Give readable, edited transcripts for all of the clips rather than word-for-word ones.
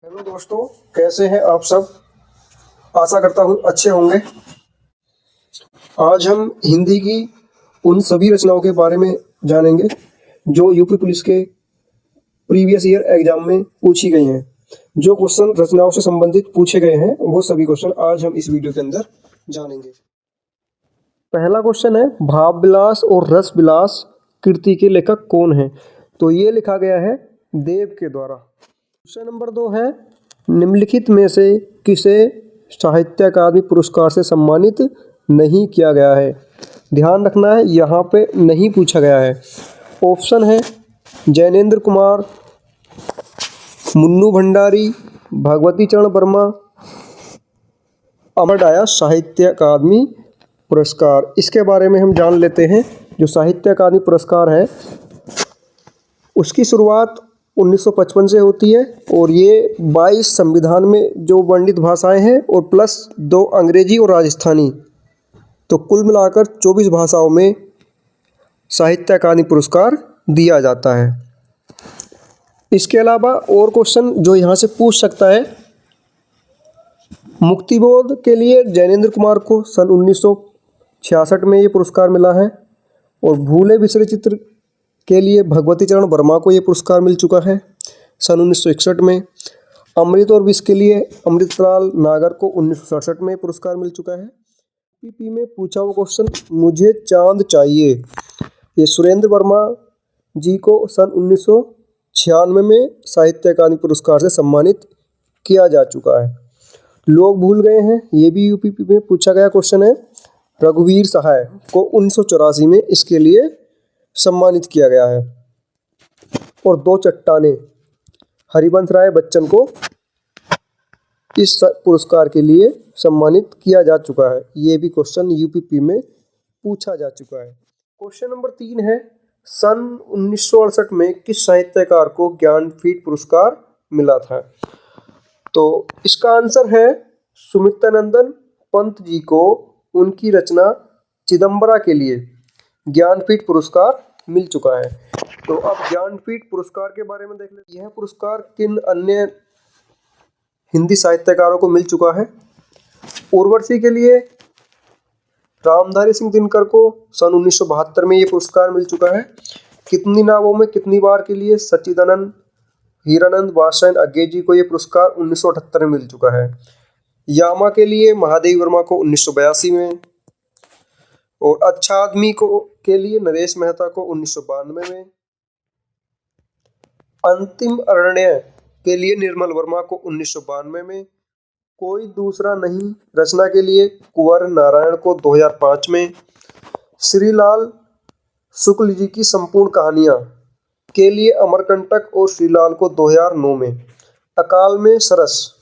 Hello दोस्तों, कैसे हैं आप सब। आशा करता हूँ अच्छे होंगे। आज हम हिंदी की उन सभी रचनाओं के बारे में जानेंगे जो यूपी पुलिस के प्रीवियस ईयर एग्जाम में पूछी गई हैं। जो क्वेश्चन रचनाओं से संबंधित पूछे गए हैं वो सभी क्वेश्चन आज हम इस वीडियो के अंदर जानेंगे। पहला क्वेश्चन है, भाव विलास और रस विलास कृति के लेखक कौन हैं। तो ये लिखा गया है देव के द्वारा। क्वेश्चन नंबर 2 है, निम्नलिखित में से किसे साहित्य अकादमी पुरस्कार से सम्मानित नहीं किया गया है। ध्यान रखना है यहाँ पे नहीं पूछा गया है। ऑप्शन है जैनेन्द्र कुमार, मुन्नू भंडारी, भगवती चरण वर्मा, अमर डाया साहित्य अकादमी पुरस्कार। इसके बारे में हम जान लेते हैं। जो साहित्य अकादमी पुरस्कार है उसकी शुरुआत 1955 से होती है और ये 22 संविधान में जो वर्णित भाषाएं हैं और प्लस 2 अंग्रेजी और राजस्थानी, तो कुल मिलाकर 24 भाषाओं में साहित्य अकादमी पुरस्कार दिया जाता है। इसके अलावा और क्वेश्चन जो यहाँ से पूछ सकता है, मुक्तिबोध के लिए जैनेन्द्र कुमार को सन 1966 में ये पुरस्कार मिला है और भूले बिसरे चित्र के लिए भगवती चरण वर्मा को ये पुरस्कार मिल चुका है सन 1961 में। अमृत और विष के लिए अमृतलाल नागर को 1967 में पुरस्कार मिल चुका है। पीपी में पूछा हुआ क्वेश्चन, मुझे चांद चाहिए, ये सुरेंद्र वर्मा जी को सन 1996 में साहित्य अकादमी पुरस्कार से सम्मानित किया जा चुका है। लोग भूल गए हैं, ये भी यूपीपी में पूछा गया क्वेश्चन है। रघुवीर सहाय को 1984 में इसके लिए सम्मानित किया गया है। और 2 चट्टाने हरिवंश राय बच्चन को इस पुरस्कार के लिए सम्मानित किया जा चुका है। ये भी क्वेश्चन यूपीपी में पूछा जा चुका है। क्वेश्चन नंबर 3 है, सन 1968 में किस साहित्यकार को ज्ञानपीठ पुरस्कार मिला था। तो इसका आंसर है सुमित्रानंदन पंत जी को उनकी रचना चिदंबरा के लिए ज्ञानपीठ पुरस्कार मिल चुका है। तो अब ज्ञानपीठ पुरस्कार के बारे में देख लेते हैं। यह पुरस्कार किन अन्य हिंदी साहित्यकारों को मिल चुका है। उर्वशी के लिए रामधारी सिंह दिनकर को सन 1972 में ये पुरस्कार मिल चुका है। कितनी नावों में कितनी बार के लिए सच्चिदानंद हीरानंद वात्स्यायन अज्ञे जी को ये पुरस्कार 1978 में मिल चुका है। यामा के लिए महादेवी वर्मा को 1982 में, और अच्छा आदमी को के लिए नरेश मेहता को 1992 में, अंतिम अरण्य के लिए निर्मल वर्मा को 1992 में, कोई दूसरा नहीं रचना के लिए कुंवर नारायण को 2005 में, श्रीलाल शुक्ल जी की संपूर्ण कहानियाँ के लिए अमरकंटक और श्रीलाल को 2009 में, अकाल में सरस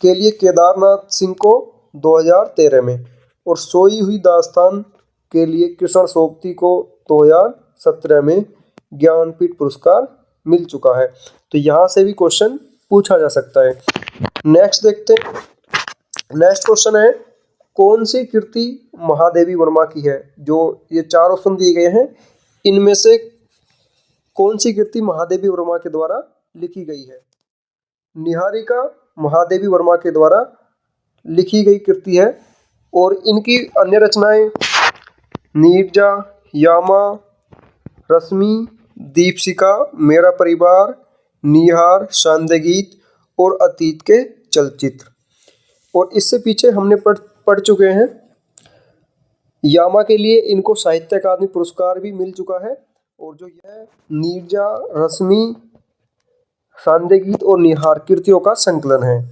के लिए केदारनाथ सिंह को 2013 में, और सोई हुई दास्तान के लिए कृष्ण सोबती को 2017 में ज्ञानपीठ पुरस्कार मिल चुका है। तो यहाँ से भी क्वेश्चन पूछा जा सकता है। नेक्स्ट देखते हैं। नेक्स्ट क्वेश्चन है, कौन सी कृति महादेवी वर्मा की है। जो ये 4 ऑप्शन दिए गए हैं इनमें से कौन सी कृति महादेवी वर्मा के द्वारा लिखी गई है। निहारिका महादेवी वर्मा के द्वारा लिखी गई कृति है और इनकी अन्य रचनाएं नीरजा, यामा, रश्मि, दीपशिखा, मेरा परिवार, निहार, शांति गीत और अतीत के चलचित्र। और इससे पीछे हमने पढ़ चुके हैं। यामा के लिए इनको साहित्य अकादमी पुरस्कार भी मिल चुका है। और जो यह नीरजा, रश्मि, शांति गीत और निहार कृतियों का संकलन है।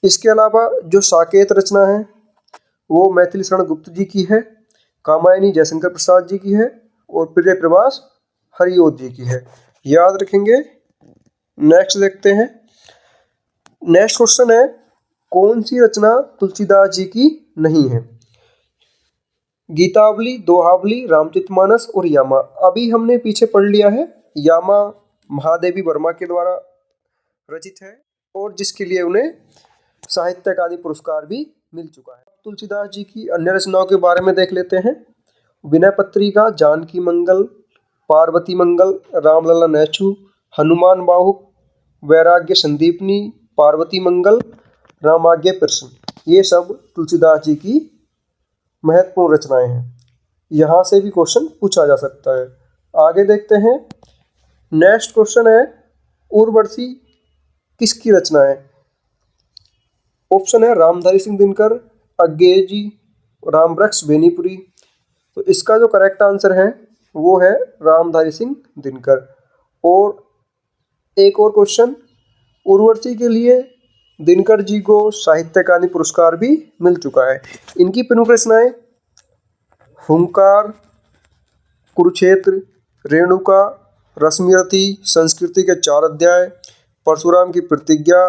इसके अलावा जो साकेत रचना है वो मैथिली शरण गुप्त जी की है, कामायनी जयशंकर प्रसाद जी की है और प्रिय प्रवास हरिओत जी की है। याद रखेंगे। नेक्स्ट देखते हैं। नेक्स्ट क्वेश्चन है, कौन सी रचना तुलसीदास जी की नहीं है। गीतावली, दोहावली, रामचरितमानस और यामा। अभी हमने पीछे पढ़ लिया है। यामा महादेवी वर्मा के द्वारा रचित है और जिसके लिए उन्हें साहित्य अकादमी पुरस्कार भी मिल चुका है। तुलसीदास जी की अन्य रचनाओं के बारे में देख लेते हैं। विनय पत्रिका, जानकी मंगल, पार्वती मंगल, रामलला नेचू, हनुमान बाहुक, वैराग्य संदीपनी, पार्वती मंगल, रामाज्ञ प्रश्न, ये सब तुलसीदास जी की महत्वपूर्ण रचनाएं हैं। यहाँ से भी क्वेश्चन पूछा जा सकता है। आगे देखते हैं। नेक्स्ट क्वेश्चन है, उर्वशी किसकी रचना है? ऑप्शन है रामधारी सिंह दिनकर, अज्ञेय जी, रामवृक्ष बेनीपुरी। तो इसका जो करेक्ट आंसर है वो है रामधारी सिंह दिनकर। और एक और क्वेश्चन, उर्वशी के लिए दिनकर जी को साहित्य अकादमी पुरस्कार भी मिल चुका है। इनकी प्रमुख रचनाएं हुंकार, कुरुक्षेत्र, रेणुका, रश्मिरथी, संस्कृति के 4 अध्याय, परशुराम की प्रतिज्ञा,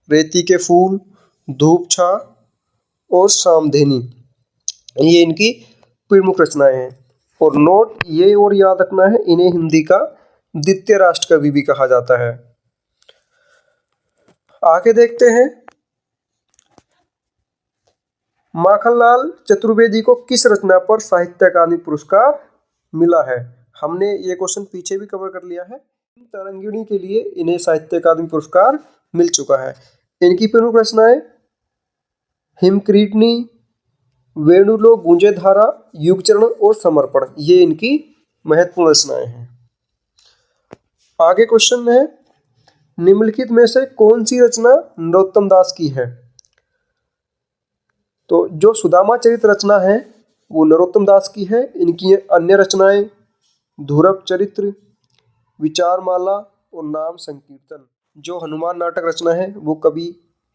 रेती के फूल, धूप छा और सामधेनी, ये इनकी प्रमुख रचनाएं हैं। और नोट ये और याद रखना है, इन्हें हिंदी का द्वितीय राष्ट्र कवि भी कहा जाता है। आगे देखते हैं, माखनलाल चतुर्वेदी को किस रचना पर साहित्य अकादमी पुरस्कार मिला है? हमने ये क्वेश्चन पीछे भी कवर कर लिया है। तरंगिणी के लिए इन्हें साहित्य अकादमी पुरस्कार मिल चुका है। इनकी प्रमुख रचनाएं हिमक्रीटनी, वेणुलो गूंजे धारा, युगचरण और समर्पण, ये इनकी महत्वपूर्ण रचनाएं हैं। आगे क्वेश्चन है, निम्नलिखित में से कौन सी रचना नरोत्तम दास की है? तो जो सुदामा चरित रचना है वो नरोत्तम दास की है। इनकी अन्य रचनाएं ध्रुव चरित्र, विचारमाला और नाम संकीर्तन। जो हनुमान नाटक रचना है वो कवि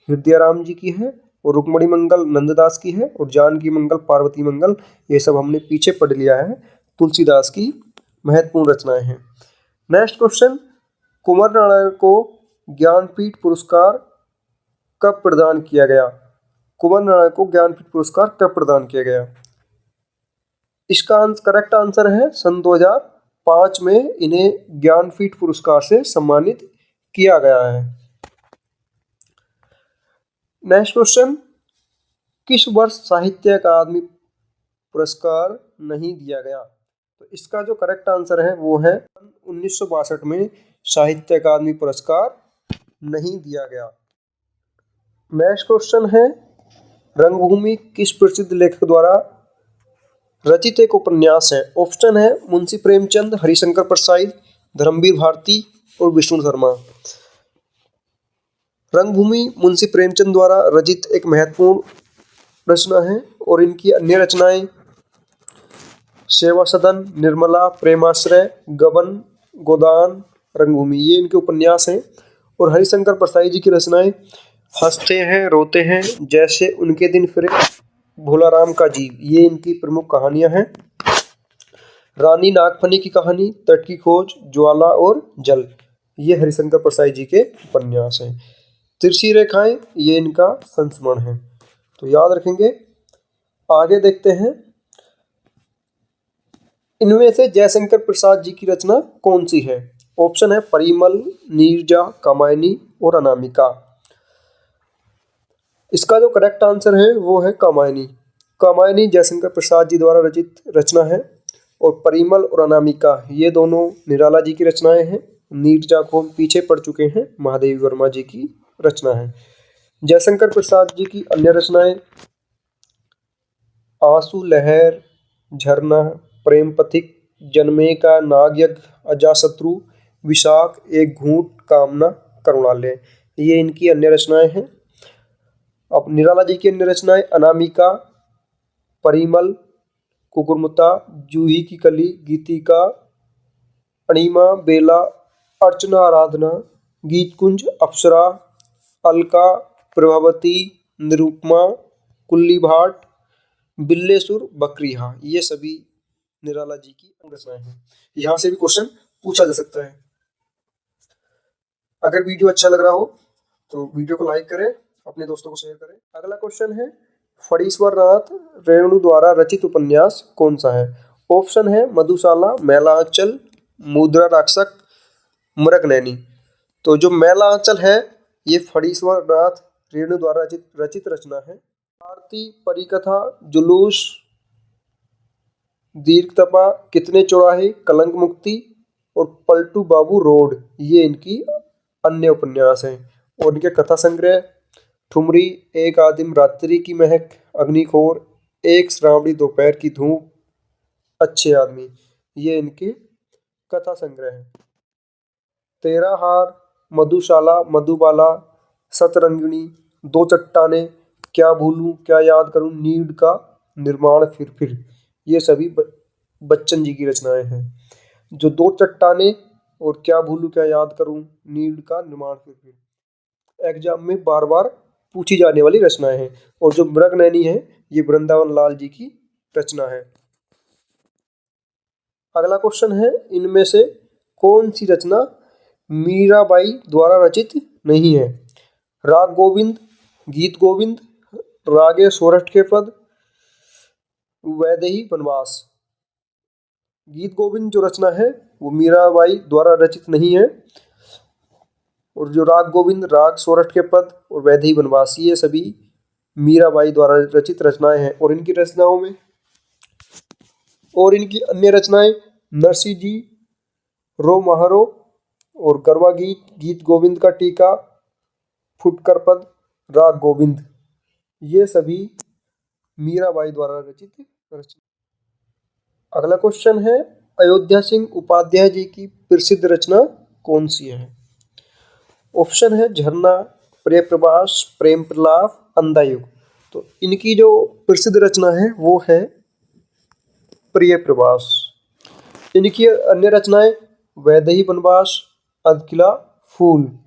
हृदयाराम जी की है, और रुक्मणी मंगल नंददास की है, और जानकी मंगल पार्वती मंगल, ये सब हमने पीछे पढ़ लिया है। तुलसीदास की महत्वपूर्ण रचनाएं हैं। नेक्स्ट क्वेश्चन, कुंवर नारायण को ज्ञानपीठ पुरस्कार कब प्रदान किया गया? कुंवर नारायण को ज्ञानपीठ पुरस्कार कब प्रदान किया गया? इसका करेक्ट आंसर है सन 2005 में इन्हें ज्ञानपीठ पुरस्कार से सम्मानित किया गया है। नेक्स्ट क्वेश्चन, किस वर्ष साहित्य अकादमी पुरस्कार नहीं दिया गया? तो इसका जो करेक्ट आंसर है वो है 1962 में साहित्य अकादमी पुरस्कार नहीं दिया गया। नेक्स्ट क्वेश्चन है, रंगभूमि किस प्रसिद्ध लेखक द्वारा रचित एक उपन्यास है? ऑप्शन है मुंशी प्रेमचंद, हरिशंकर प्रसाद, धर्मवीर भारती और विष्णु शर्मा। रंगभूमि मुंशी प्रेमचंद द्वारा रचित एक महत्वपूर्ण रचना है, और इनकी अन्य रचनाएं सेवा सदन, निर्मला, प्रेमाश्रय, गबन, गोदान, रंगभूमि, ये इनके उपन्यास हैं। और हरिशंकर प्रसाद जी की रचनाएं हंसते हैं रोते हैं, जैसे उनके दिन फिरे, भोलाराम का जीव, ये इनकी प्रमुख कहानियां हैं। रानी नागफनी की कहानी, तट की खोज, ज्वाला और जल, ये हरिशंकर प्रसाद जी के उपन्यास हैं। तिरछी रेखाएं, ये इनका संस्मरण है, तो याद रखेंगे। आगे देखते हैं, इनमें से जयशंकर प्रसाद जी की रचना कौन सी है? ऑप्शन है परिमल, नीरजा, कामायनी और अनामिका। इसका जो करेक्ट आंसर है वो है कामायनी। कामायनी जयशंकर प्रसाद जी द्वारा रचित रचना है, और परिमल और अनामिका ये दोनों निराला जी की रचनाएं हैं। नीरजा को हम पीछे पढ़ चुके हैं, महादेवी वर्मा जी की रचना है। जयशंकर प्रसाद जी की अन्य रचनाएं आंसू, लहर, झरना, प्रेम पथिक, जन्मेका, नागयज्ञ, अजाशत्रु, विशाख, एक घूंट, कामना, करुणालय, ये इनकी अन्य रचनाएं हैं। अब निराला जी की अन्य रचनाएं अनामिका, परिमल, कुकुरमुता, जूही की कली, गीतिका, अणिमा, बेला, अर्चना, आराधना, गीतकुंज, अप्सरा, अलका, प्रभावती, निरुपमा, कुल्ली भाट, बिल्लेसुर, बकरिहा, ये सभी निराला जी की रचनाएं हैं। यहाँ से भी क्वेश्चन पूछा जा सकता है। अगर वीडियो अच्छा लग रहा हो तो वीडियो को लाइक करें, अपने दोस्तों को शेयर करें। अगला क्वेश्चन है, फणीश्वर नाथ रेणु द्वारा रचित उपन्यास कौन सा है? ऑप्शन है मधुशाला, मैला आंचल, मुद्रा राक्षक, मृगनयनी। तो जो मैला आंचल है ये फणीश्वर नाथ रेणु द्वारा रचित रचना है। आरती, परिकथा, जुलूस, दीर्घतपा, कितने चौराहे, कलंक मुक्ति और पलटू बाबू रोड, ये इनकी अन्य उपन्यास हैं। और इनके कथा संग्रह ठुमरी, एक आदिम रात्रि की महक, अग्निखोर, एक श्रावणी दोपहर की धूप, अच्छे आदमी, ये इनके कथा संग्रह हैं। तेरा हार, मधुशाला, मधुबाला, सतरंगिणी, दो चट्टाने, क्या भूलूं क्या याद करूं, नीड का निर्माण, फिर ये सभी बच्चन जी की रचनाएं हैं। जो दो चट्टाने और क्या भूलूं क्या याद करूं, नीड का निर्माण, फिर एग्जाम में बार बार पूछी जाने वाली रचनाएं हैं। और जो मृगनयनी है ये वृंदावन लाल जी की रचना है। अगला क्वेश्चन है, इनमें से कौन सी रचना मीराबाई द्वारा रचित नहीं है? राग गोविंद, गीत गोविंद, रागे सोरठ के पद, वैदेही वनवास। गीत गोविंद जो रचना है वो मीराबाई द्वारा रचित नहीं है। और जो राग गोविंद, राग सोरठ के पद और वैदेही वनवास, ये सभी मीराबाई द्वारा रचित रचनाएं हैं। और इनकी अन्य रचनाएं नरसिंह जी, रो महारो और गरबा गीत, गीत गोविंद का टीका, फुटकर पद, राग गोविंद, ये सभी मीराबाई द्वारा रचित रचना। अगला क्वेश्चन है, अयोध्या सिंह उपाध्याय जी की प्रसिद्ध रचना कौन सी है? ऑप्शन है झरना, प्रिय प्रवास, प्रेम प्रलाप, अंधायुग। तो इनकी जो प्रसिद्ध रचना है वो है प्रिय प्रवास। इनकी अन्य रचनाएं वैदेही वनवास, अधकिला, फूल,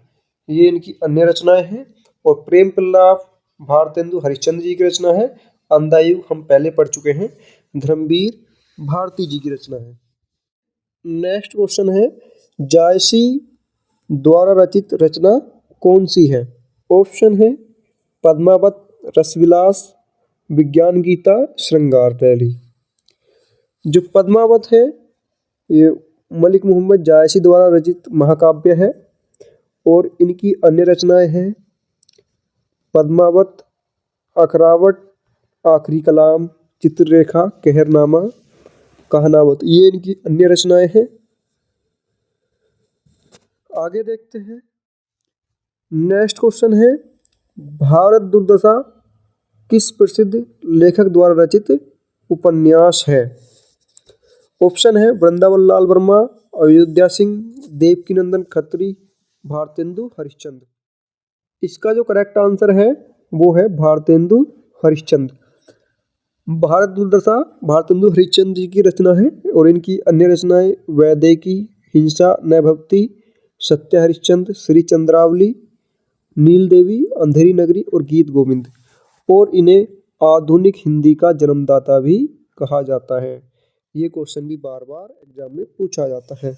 ये इनकी अन्य रचनाएं हैं। और प्रेम प्रलाप भारतेंदु हरिश्चंद्र जी की रचना है। अंधायुग हम पहले पढ़ चुके हैं, धर्मवीर भारती जी की रचना है। नेक्स्ट क्वेश्चन है, जायसी द्वारा रचित रचना कौन सी है? ऑप्शन है पद्मावत, रसविलास, विज्ञान गीता, श्रृंगार रैली। जो पद्मावत है ये मलिक मोहम्मद जायसी द्वारा रचित महाकाव्य है। और इनकी अन्य रचनाएं हैं पद्मावत, अखरावट, आखिरी कलाम, चित्ररेखा, कहरनामा, कहानावत, ये इनकी अन्य रचनाएं हैं। आगे देखते हैं। नेक्स्ट क्वेश्चन है, भारत दुर्दशा किस प्रसिद्ध लेखक द्वारा रचित उपन्यास है? ऑप्शन है वृंदावन लाल वर्मा, अयोध्या सिंह, देवकीनंदन खत्री, भारतेंदु हरिश्चंद्र। इसका जो करेक्ट आंसर है वो है भारतेंदु हरिश्चंद्र। भारत दुर्दशा भारतेंदु हरिश्चंद्र जी की रचना है। और इनकी अन्य रचनाएं वैदेकी, हिंसा न भक्ति, सत्य हरिश्चंद्र, श्री चंद्रावली, नील देवी, अंधेरी नगरी और गीत गोविंद। और इन्हें आधुनिक हिंदी का जन्मदाता भी कहा जाता है। ये क्वेश्चन भी बार बार एग्जाम में पूछा जाता है।